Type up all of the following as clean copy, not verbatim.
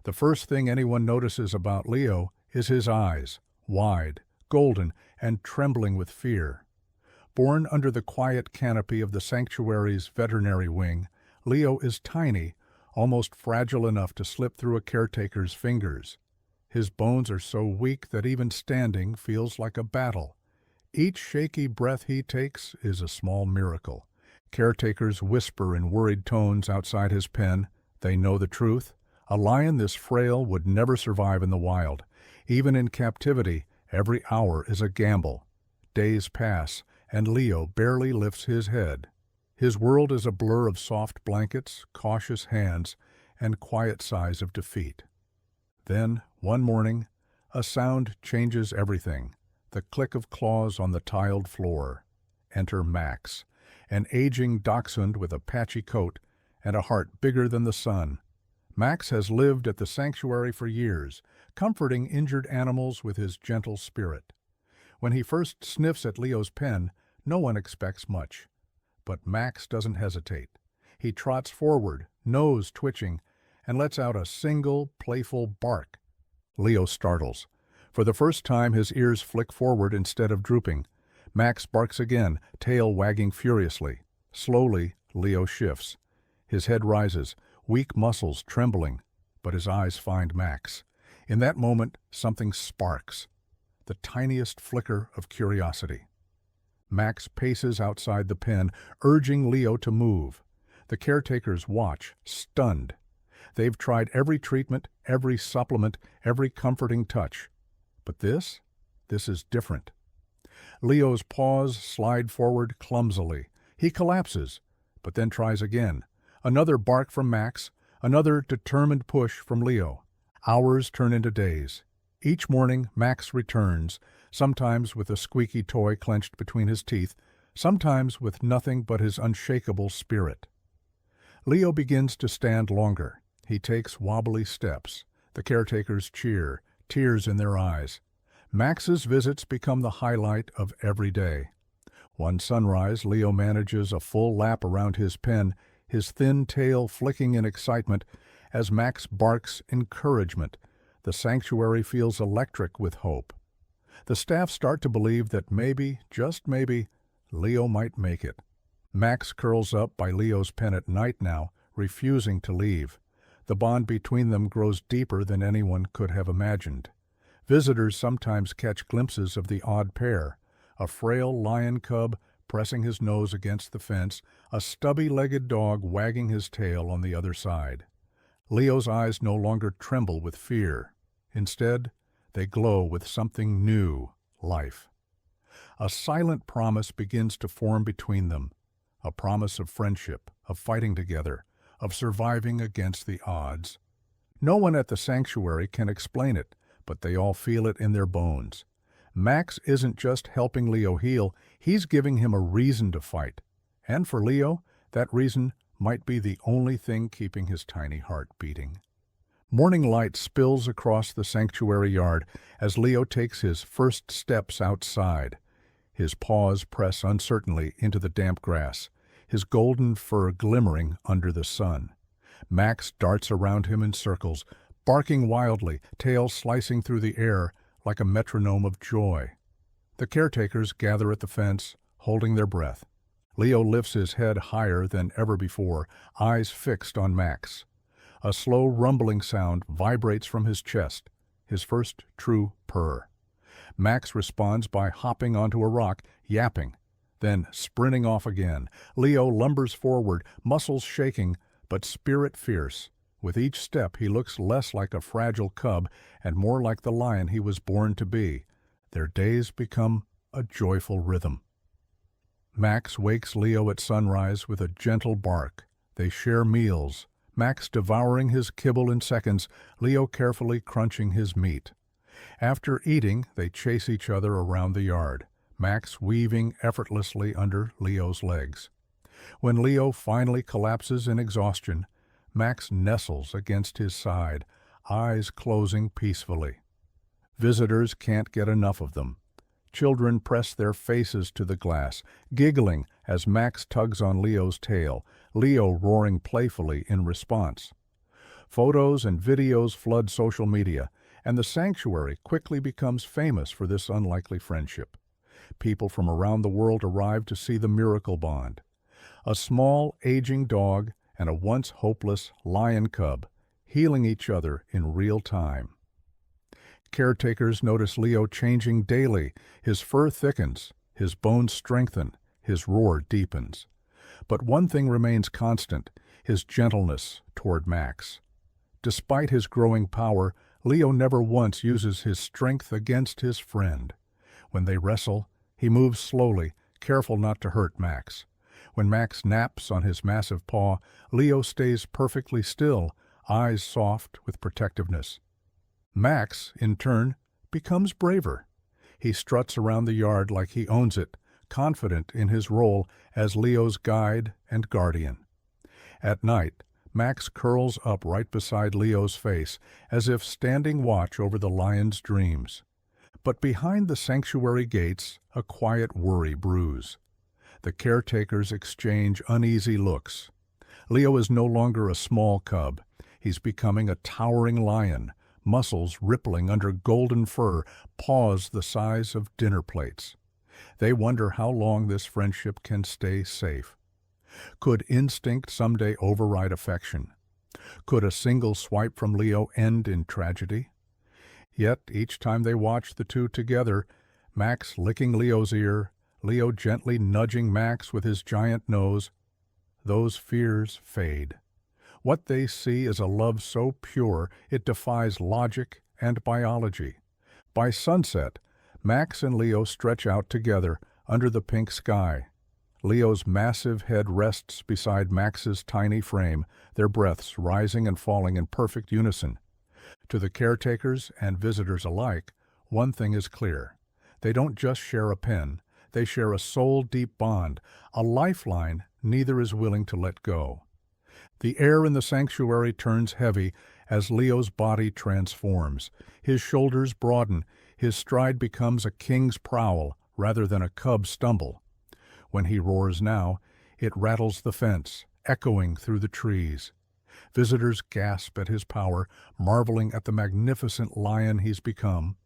The first thing anyone notices about Leo is his eyes, wide, golden, and trembling with fear. Born under the quiet canopy of the sanctuary's veterinary wing, Leo is tiny, almost fragile enough to slip through a caretaker's fingers. His bones are so weak that even standing feels like a battle. Each shaky breath he takes is a small miracle. Caretakers whisper in worried tones outside his pen. They know the truth. A lion this frail would never survive in the wild. Even in captivity, every hour is a gamble. Days pass, and Leo barely lifts his head. His world is a blur of soft blankets, cautious hands, and quiet sighs of defeat. Then, one morning, a sound changes everything. The click of claws on the tiled floor. Enter Max, an aging dachshund with a patchy coat and a heart bigger than the sun. Max has lived at the sanctuary for years, comforting injured animals with his gentle spirit. When he first sniffs at Leo's pen, no one expects much. But Max doesn't hesitate. He trots forward, nose twitching, and lets out a single, playful bark. Leo startles. For the first time, his ears flick forward instead of drooping. Max barks again, tail wagging furiously. Slowly, Leo shifts. His head rises, weak muscles trembling, but his eyes find Max. In that moment, something sparks. The tiniest flicker of curiosity. Max paces outside the pen, urging Leo to move. The caretakers watch, stunned. They've tried every treatment, every supplement, every comforting touch. But this is different. Leo's paws slide forward clumsily. He collapses, but then tries again. Another bark from Max, another determined push from Leo. Hours turn into days. Each morning, Max returns, sometimes with a squeaky toy clenched between his teeth, sometimes with nothing but his unshakable spirit. Leo begins to stand longer. He takes wobbly steps. The caretakers cheer, tears in their eyes. Max's visits become the highlight of every day. One sunrise, Leo manages a full lap around his pen, his thin tail flicking in excitement. As Max barks encouragement, the sanctuary feels electric with hope. The staff start to believe that maybe, just maybe, Leo might make it. Max curls up by Leo's pen at night now, refusing to leave. The bond between them grows deeper than anyone could have imagined. Visitors sometimes catch glimpses of the odd pair, a frail lion cub pressing his nose against the fence, a stubby-legged dog wagging his tail on the other side. Leo's eyes no longer tremble with fear. Instead, they glow with something new, life. A silent promise begins to form between them, a promise of friendship, of fighting together, of surviving against the odds. No one at the sanctuary can explain it, but they all feel it in their bones. Max isn't just helping Leo heal, he's giving him a reason to fight. And for Leo, that reason might be the only thing keeping his tiny heart beating. Morning light spills across the sanctuary yard as Leo takes his first steps outside. His paws press uncertainly into the damp grass, his golden fur glimmering under the sun. Max darts around him in circles, barking wildly, tail slicing through the air like a metronome of joy. The caretakers gather at the fence, holding their breath. Leo lifts his head higher than ever before, eyes fixed on Max. A slow rumbling sound vibrates from his chest, his first true purr. Max responds by hopping onto a rock, yapping, then sprinting off again. Leo lumbers forward, muscles shaking, but spirit fierce. With each step, he looks less like a fragile cub and more like the lion he was born to be. Their days become a joyful rhythm. Max wakes Leo at sunrise with a gentle bark. They share meals, Max devouring his kibble in seconds, Leo carefully crunching his meat. After eating, they chase each other around the yard, Max weaving effortlessly under Leo's legs. When Leo finally collapses in exhaustion, Max nestles against his side, eyes closing peacefully. Visitors can't get enough of them. Children press their faces to the glass, giggling as Max tugs on Leo's tail, Leo roaring playfully in response. Photos and videos flood social media, and the sanctuary quickly becomes famous for this unlikely friendship. People from around the world arrive to see the miracle bond. A small, aging dog and a once hopeless lion cub healing each other in real time. Caretakers notice Leo changing daily. His fur thickens, his bones strengthen, his roar deepens. But one thing remains constant, his gentleness toward Max. Despite his growing power, Leo never once uses his strength against his friend. When they wrestle, he moves slowly, careful not to hurt Max. When Max naps on his massive paw, Leo stays perfectly still, eyes soft with protectiveness. Max, in turn, becomes braver. He struts around the yard like he owns it, confident in his role as Leo's guide and guardian. At night, Max curls up right beside Leo's face, as if standing watch over the lion's dreams. But behind the sanctuary gates, a quiet worry brews. The caretakers exchange uneasy looks. Leo is no longer a small cub. He's becoming a towering lion, muscles rippling under golden fur, paws the size of dinner plates. They wonder how long this friendship can stay safe. Could instinct someday override affection? Could a single swipe from Leo end in tragedy? Yet each time they watch the two together, Max licking Leo's ear, Leo gently nudging Max with his giant nose, those fears fade. What they see is a love so pure it defies logic and biology. By sunset, Max and Leo stretch out together under the pink sky. Leo's massive head rests beside Max's tiny frame, their breaths rising and falling in perfect unison. To the caretakers and visitors alike, one thing is clear. They don't just share a pen, they share a soul-deep bond, a lifeline neither is willing to let go. The air in the sanctuary turns heavy as Leo's body transforms. His shoulders broaden, his stride becomes a king's prowl rather than a cub's stumble. When he roars now, it rattles the fence, echoing through the trees. Visitors gasp at his power, marveling at the magnificent lion he's become.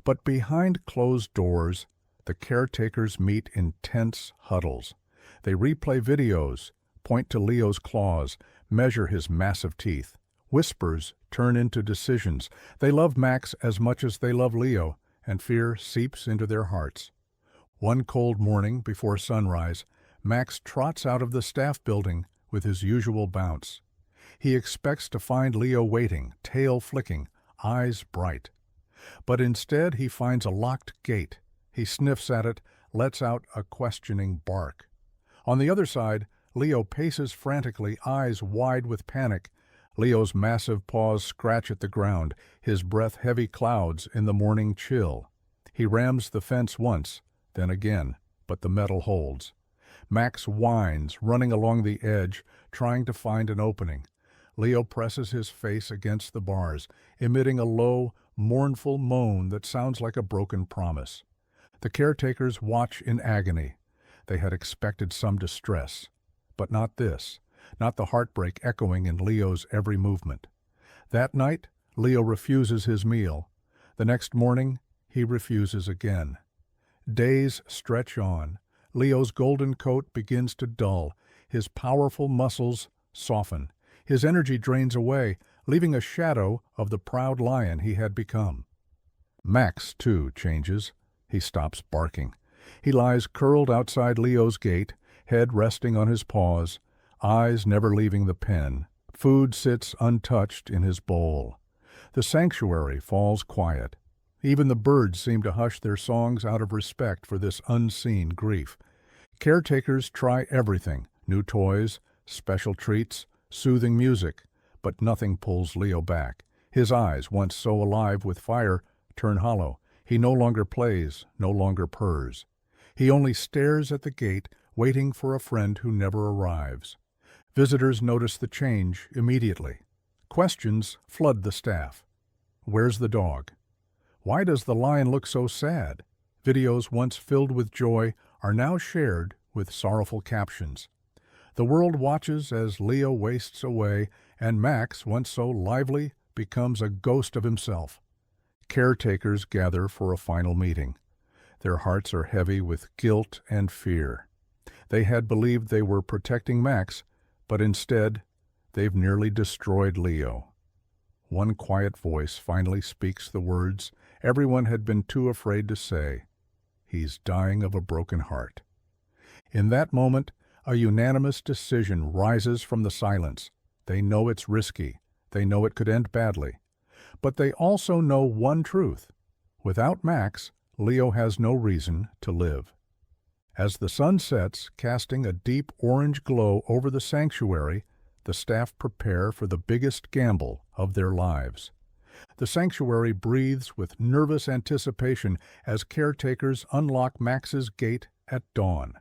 But behind closed doors, the caretakers meet in tense huddles. They replay videos, point to Leo's claws, measure his massive teeth. Whispers turn into decisions. They love Max as much as they love Leo, and fear seeps into their hearts. One cold morning before sunrise, Max trots out of the staff building with his usual bounce. He expects to find Leo waiting, tail flicking, eyes bright. But instead he finds a locked gate. He sniffs at it, lets out a questioning bark. On the other side, Leo paces frantically, eyes wide with panic. Leo's massive paws scratch at the ground, his breath heavy clouds in the morning chill. He rams the fence once, then again, but the metal holds. Max whines, running along the edge, trying to find an opening. Leo presses his face against the bars, emitting a low, mournful moan that sounds like a broken promise. The caretakers watch in agony. They had expected some distress, but not this, not the heartbreak echoing in Leo's every movement. That night, Leo refuses his meal. The next morning, he refuses again. Days stretch on. Leo's golden coat begins to dull. His powerful muscles soften. His energy drains away, leaving a shadow of the proud lion he had become. Max, too, changes. He stops barking. He lies curled outside Leo's gate, head resting on his paws, eyes never leaving the pen. Food sits untouched in his bowl. The sanctuary falls quiet. Even the birds seem to hush their songs out of respect for this unseen grief. Caretakers try everything, new toys, special treats, soothing music, but nothing pulls Leo back. His eyes, once so alive with fire, turn hollow. He no longer plays, no longer purrs. He only stares at the gate, waiting for a friend who never arrives. Visitors notice the change immediately. Questions flood the staff. Where's the dog? Why does the lion look so sad? Videos once filled with joy are now shared with sorrowful captions. The world watches as Leo wastes away and Max, once so lively, becomes a ghost of himself. Caretakers gather for a final meeting. Their hearts are heavy with guilt and fear. They had believed they were protecting Max, but instead, they've nearly destroyed Leo. One quiet voice finally speaks the words everyone had been too afraid to say. He's dying of a broken heart. In that moment, a unanimous decision rises from the silence. They know it's risky. They know it could end badly. But they also know one truth. Without Max, Leo has no reason to live. As the sun sets, casting a deep orange glow over the sanctuary, the staff prepare for the biggest gamble of their lives. The sanctuary breathes with nervous anticipation as caretakers unlock Max's gate at dawn.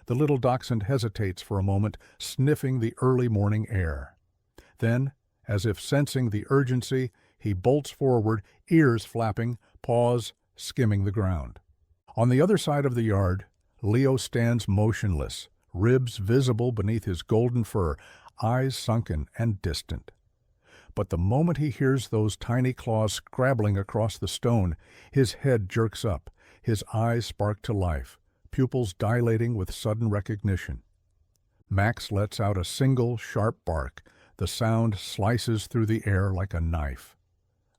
The little dachshund hesitates for a moment, sniffing the early morning air. Then, as if sensing the urgency, he bolts forward, ears flapping, paws skimming the ground. On the other side of the yard, Leo stands motionless, ribs visible beneath his golden fur, eyes sunken and distant. But the moment he hears those tiny claws scrabbling across the stone, his head jerks up, his eyes spark to life, pupils dilating with sudden recognition. Max lets out a single sharp bark. The sound slices through the air like a knife.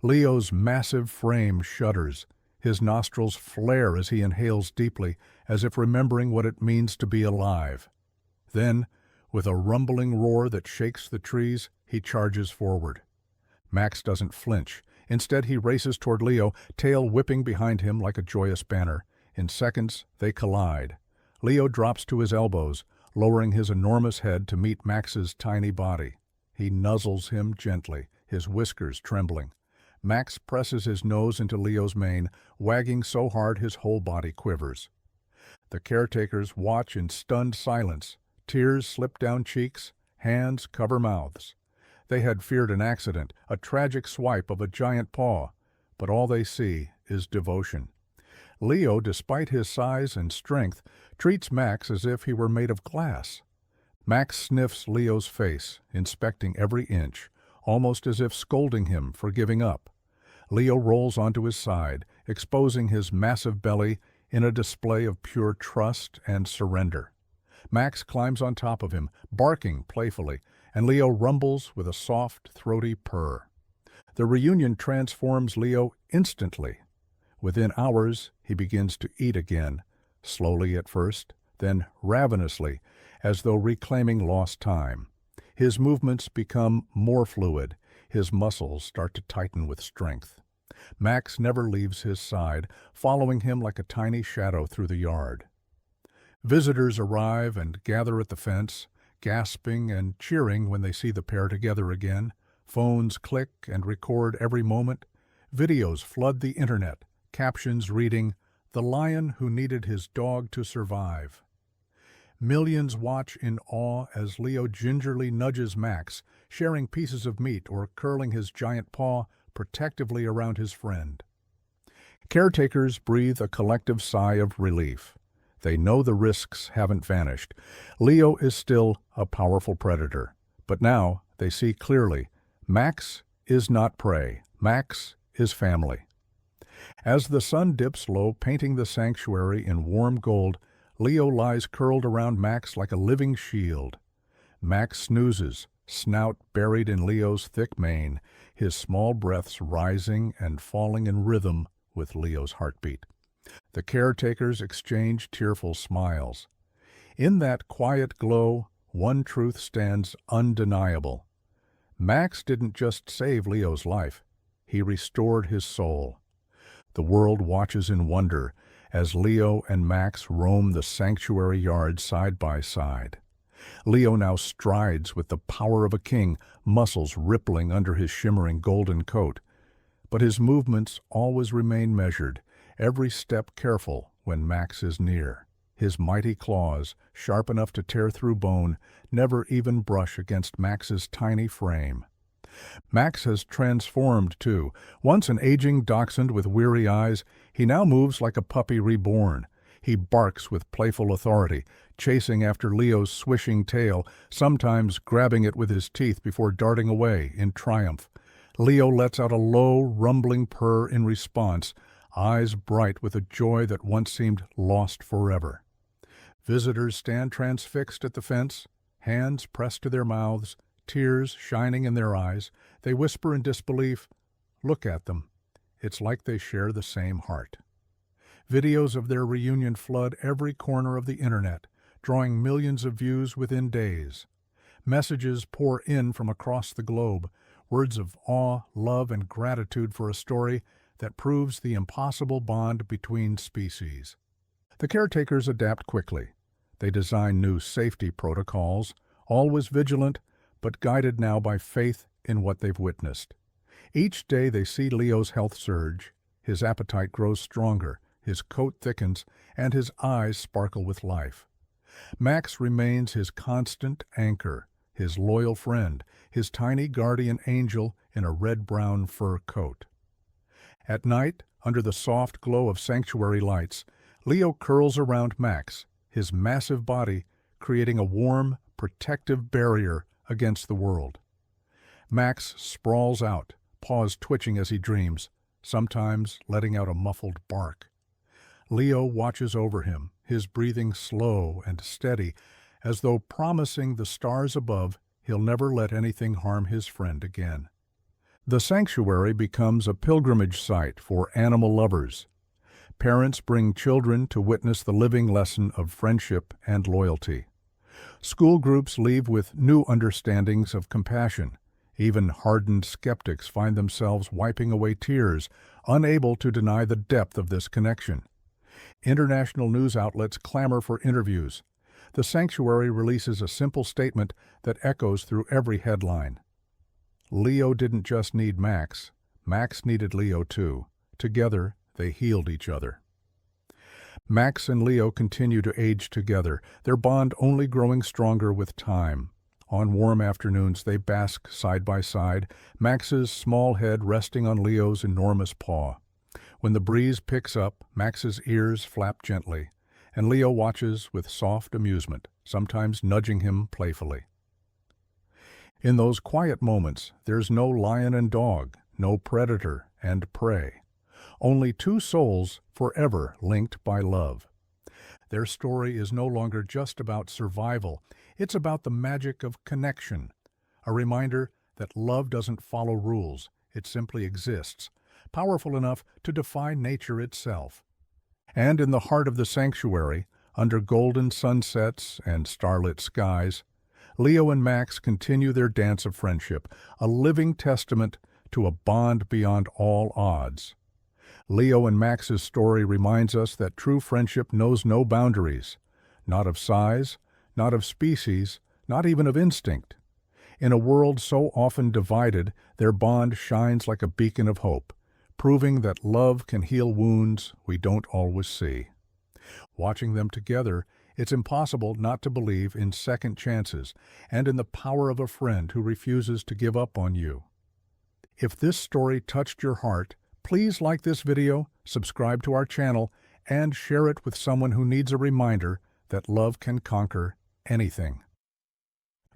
Leo's massive frame shudders. His nostrils flare as he inhales deeply, as if remembering what it means to be alive. Then, with a rumbling roar that shakes the trees, he charges forward. Max doesn't flinch. Instead, he races toward Leo, tail whipping behind him like a joyous banner. In seconds, they collide. Leo drops to his elbows, lowering his enormous head to meet Max's tiny body. He nuzzles him gently, his whiskers trembling. Max presses his nose into Leo's mane, wagging so hard his whole body quivers. The caretakers watch in stunned silence. Tears slip down cheeks, hands cover mouths. They had feared an accident, a tragic swipe of a giant paw, but all they see is devotion. Leo, despite his size and strength, treats Max as if he were made of glass. Max sniffs Leo's face, inspecting every inch, almost as if scolding him for giving up. Leo rolls onto his side, exposing his massive belly in a display of pure trust and surrender. Max climbs on top of him, barking playfully, and Leo rumbles with a soft, throaty purr. The reunion transforms Leo instantly. Within hours, he begins to eat again, slowly at first, then ravenously, as though reclaiming lost time. His movements become more fluid. His muscles start to tighten with strength. Max never leaves his side, following him like a tiny shadow through the yard. Visitors arrive and gather at the fence, gasping and cheering when they see the pair together again. Phones click and record every moment. Videos flood the internet, captions reading, "The lion who needed his dog to survive." Millions watch in awe as Leo gingerly nudges Max, sharing pieces of meat or curling his giant paw protectively around his friend. Caretakers breathe a collective sigh of relief. They know the risks haven't vanished. Leo is still a powerful predator, but now they see clearly, Max is not prey. Max is family. As the sun dips low, painting the sanctuary in warm gold, Leo lies curled around Max like a living shield. Max snoozes, snout buried in Leo's thick mane, his small breaths rising and falling in rhythm with Leo's heartbeat. The caretakers exchange tearful smiles. In that quiet glow, one truth stands undeniable. Max didn't just save Leo's life, he restored his soul. The world watches in wonder as Leo and Max roam the sanctuary yard side by side. Leo now strides with the power of a king, muscles rippling under his shimmering golden coat. But his movements always remain measured, every step careful when Max is near. His mighty claws, sharp enough to tear through bone, never even brush against Max's tiny frame. Max has transformed, too. Once an aging dachshund with weary eyes, he now moves like a puppy reborn. He barks with playful authority, chasing after Leo's swishing tail, sometimes grabbing it with his teeth before darting away in triumph. Leo lets out a low, rumbling purr in response, eyes bright with a joy that once seemed lost forever. Visitors stand transfixed at the fence, hands pressed to their mouths, tears shining in their eyes. They whisper in disbelief, "Look at them. It's like they share the same heart." Videos of their reunion flood every corner of the internet, drawing millions of views within days. Messages pour in from across the globe, words of awe, love, and gratitude for a story that proves the impossible bond between species. The caretakers adapt quickly. They design new safety protocols, always vigilant, but guided now by faith in what they've witnessed. Each day they see Leo's health surge, his appetite grows stronger, his coat thickens, and his eyes sparkle with life. Max remains his constant anchor, his loyal friend, his tiny guardian angel in a red-brown fur coat. At night, under the soft glow of sanctuary lights, Leo curls around Max, his massive body creating a warm, protective barrier against the world. Max sprawls out, paws twitching as he dreams, sometimes letting out a muffled bark. Leo watches over him, his breathing slow and steady, as though promising the stars above he'll never let anything harm his friend again. The sanctuary becomes a pilgrimage site for animal lovers. Parents bring children to witness the living lesson of friendship and loyalty. School groups leave with new understandings of compassion. Even hardened skeptics find themselves wiping away tears, unable to deny the depth of this connection. International news outlets clamor for interviews. The sanctuary releases a simple statement that echoes through every headline. Leo didn't just need Max. Max needed Leo too. Together, they healed each other. Max and Leo continue to age together, their bond only growing stronger with time. On warm afternoons, they bask side by side, Max's small head resting on Leo's enormous paw. When the breeze picks up, Max's ears flap gently, and Leo watches with soft amusement, sometimes nudging him playfully. In those quiet moments, there's no lion and dog, no predator and prey. Only two souls forever linked by love. Their story is no longer just about survival, it's about the magic of connection, a reminder that love doesn't follow rules, it simply exists, powerful enough to defy nature itself. And in the heart of the sanctuary, under golden sunsets and starlit skies, Leo and Max continue their dance of friendship, a living testament to a bond beyond all odds. Leo and Max's story reminds us that true friendship knows no boundaries, not of size, not of species, not even of instinct. In a world so often divided, their bond shines like a beacon of hope, proving that love can heal wounds we don't always see. Watching them together, it's impossible not to believe in second chances and in the power of a friend who refuses to give up on you. If this story touched your heart, please like this video, subscribe to our channel, and share it with someone who needs a reminder that love can conquer anything.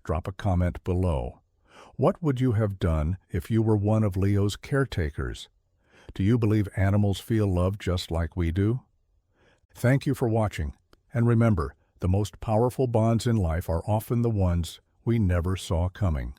Drop a comment below. What would you have done if you were one of Leo's caretakers? Do you believe animals feel love just like we do? Thank you for watching, and remember, the most powerful bonds in life are often the ones we never saw coming.